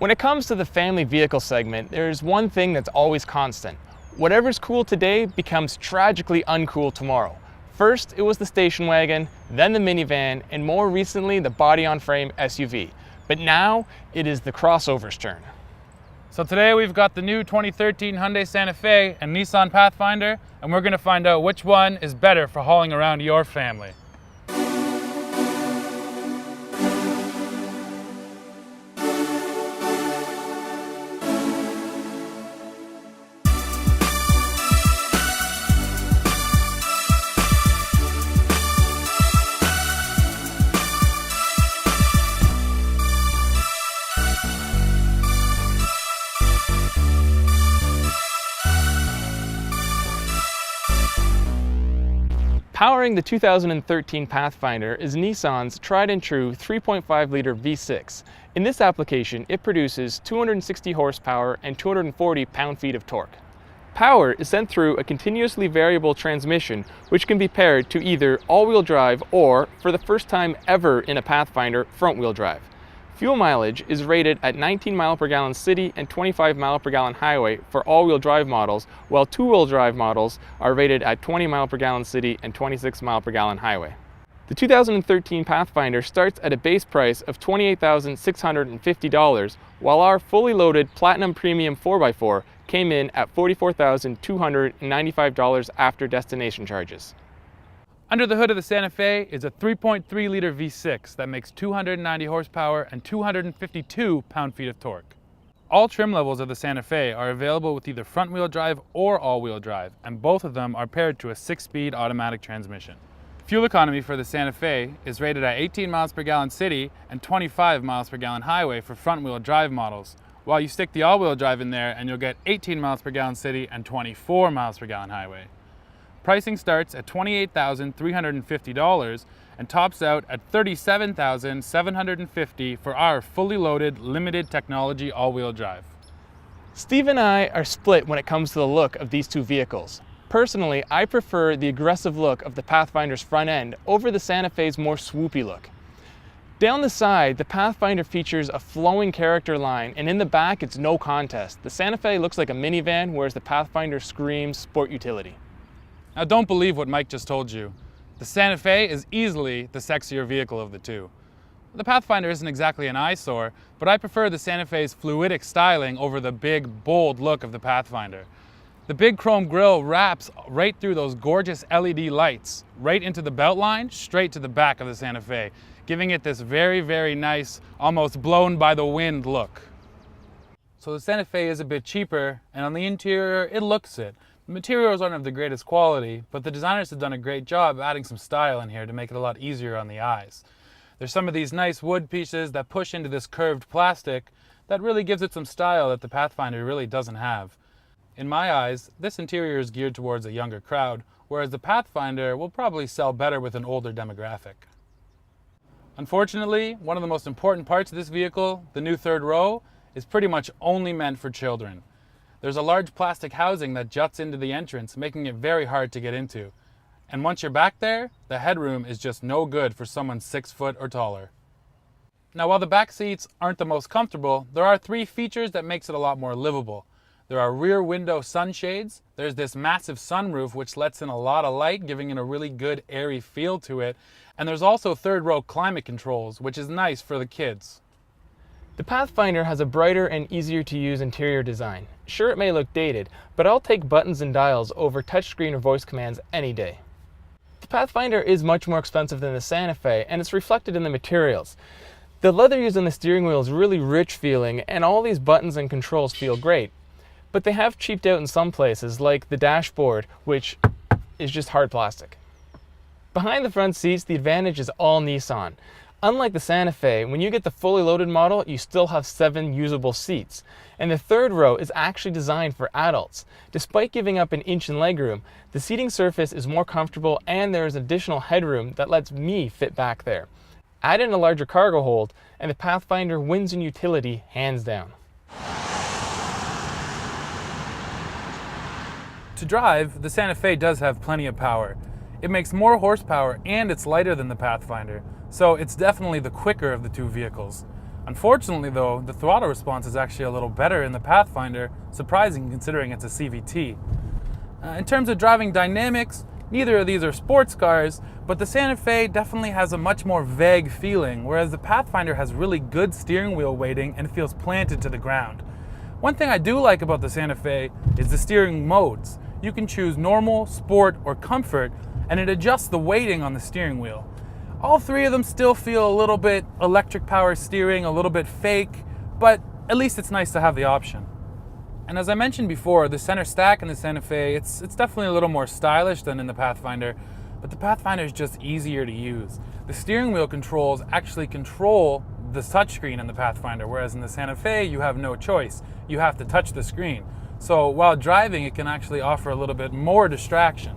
When it comes to the family vehicle segment, there's one thing that's always constant. Whatever's cool today becomes tragically uncool tomorrow. First, it was the station wagon, then the minivan, and more recently, the body-on-frame SUV. But now, it is the crossover's turn. So today we've got the new 2013 Hyundai Santa Fe and Nissan Pathfinder, and we're going to find out which one is better for hauling around your family. Powering the 2013 Pathfinder is Nissan's tried and true 3.5-liter V6. In this application, it produces 260 horsepower and 240 pound-feet of torque. Power is sent through a continuously variable transmission, which can be paired to either all-wheel drive or, for the first time ever in a Pathfinder, front-wheel drive. Fuel mileage is rated at 19 miles per gallon city and 25 miles per gallon highway for all-wheel drive models, while two-wheel drive models are rated at 20 miles per gallon city and 26 miles per gallon highway. The 2013 Pathfinder starts at a base price of $28,650, while our fully loaded Platinum Premium 4x4 came in at $44,295 after destination charges. Under the hood of the Santa Fe is a 3.3-liter V6 that makes 290 horsepower and 252 pound-feet of torque. All trim levels of the Santa Fe are available with either front-wheel drive or all-wheel drive, and both of them are paired to a 6-speed automatic transmission. Fuel economy for the Santa Fe is rated at 18 miles per gallon city and 25 miles per gallon highway for front-wheel drive models, while you stick the all-wheel drive in there and you'll get 18 miles per gallon city and 24 miles per gallon highway. Pricing starts at $28,350 and tops out at $37,750 for our fully loaded, limited technology all-wheel drive. Steve and I are split when it comes to the look of these two vehicles. Personally, I prefer the aggressive look of the Pathfinder's front end over the Santa Fe's more swoopy look. Down the side, the Pathfinder features a flowing character line, and in the back, it's no contest. The Santa Fe looks like a minivan, whereas the Pathfinder screams sport utility. Now don't believe what Mike just told you. The Santa Fe is easily the sexier vehicle of the two. The Pathfinder isn't exactly an eyesore, but I prefer the Santa Fe's fluidic styling over the big, bold look of the Pathfinder. The big chrome grille wraps right through those gorgeous LED lights, right into the belt line, straight to the back of the Santa Fe, giving it this very, very nice, almost blown by the wind look. So the Santa Fe is a bit cheaper, and on the interior, it looks it. The materials aren't of the greatest quality, but the designers have done a great job adding some style in here to make it a lot easier on the eyes. There's some of these nice wood pieces that push into this curved plastic that really gives it some style that the Pathfinder really doesn't have. In my eyes, this interior is geared towards a younger crowd, whereas the Pathfinder will probably sell better with an older demographic. Unfortunately, one of the most important parts of this vehicle, the new third row, is pretty much only meant for children. There's a large plastic housing that juts into the entrance, making it very hard to get into. And once you're back there, the headroom is just no good for someone 6 foot or taller. Now, while the back seats aren't the most comfortable, there are 3 features that makes it a lot more livable. There are rear window sunshades, there's this massive sunroof which lets in a lot of light, giving it a really good airy feel to it, and there's also third row climate controls, which is nice for the kids. The Pathfinder has a brighter and easier to use interior design. Sure, it may look dated, but I'll take buttons and dials over touchscreen or voice commands any day. The Pathfinder is much more expensive than the Santa Fe, and it's reflected in the materials. The leather used on the steering wheel is really rich feeling, and all these buttons and controls feel great. But they have cheaped out in some places, like the dashboard, which is just hard plastic. Behind the front seats, the Advantage is all Nissan. Unlike the Santa Fe, when you get the fully loaded model, you still have 7 usable seats. And the third row is actually designed for adults. Despite giving up an inch in legroom, the seating surface is more comfortable and there is additional headroom that lets me fit back there. Add in a larger cargo hold, and the Pathfinder wins in utility hands down. To drive, the Santa Fe does have plenty of power. It makes more horsepower and it's lighter than the Pathfinder, so it's definitely the quicker of the two vehicles. Unfortunately though, the throttle response is actually a little better in the Pathfinder, surprising considering it's a CVT. In terms of driving dynamics, neither of these are sports cars, but the Santa Fe definitely has a much more vague feeling, whereas the Pathfinder has really good steering wheel weighting and feels planted to the ground. One thing I do like about the Santa Fe is the steering modes. You can choose normal, sport, or comfort, and it adjusts the weighting on the steering wheel. All three of them still feel a little bit electric power steering, a little bit fake, but at least it's nice to have the option. And as I mentioned before, the center stack in the Santa Fe, it's definitely a little more stylish than in the Pathfinder, but the Pathfinder is just easier to use. The steering wheel controls actually control the touchscreen in the Pathfinder, whereas in the Santa Fe, you have no choice. You have to touch the screen. So while driving, it can actually offer a little bit more distraction.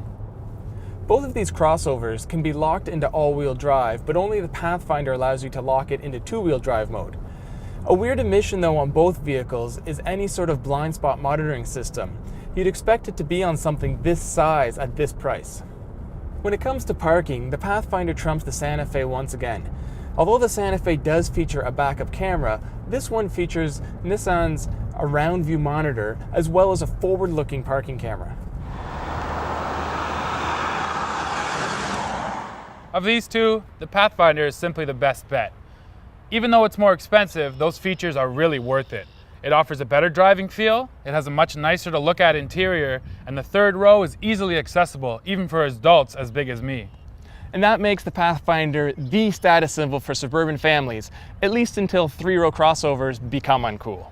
Both of these crossovers can be locked into all-wheel drive, but only the Pathfinder allows you to lock it into two-wheel drive mode. A weird omission though on both vehicles is any sort of blind spot monitoring system. You'd expect it to be on something this size at this price. When it comes to parking, the Pathfinder trumps the Santa Fe once again. Although the Santa Fe does feature a backup camera, this one features Nissan's around view monitor as well as a forward-looking parking camera. Of these two, the Pathfinder is simply the best bet. Even though it's more expensive, those features are really worth it. It offers a better driving feel, it has a much nicer to look at interior, and the third row is easily accessible, even for adults as big as me. And that makes the Pathfinder the status symbol for suburban families, at least until three-row crossovers become uncool.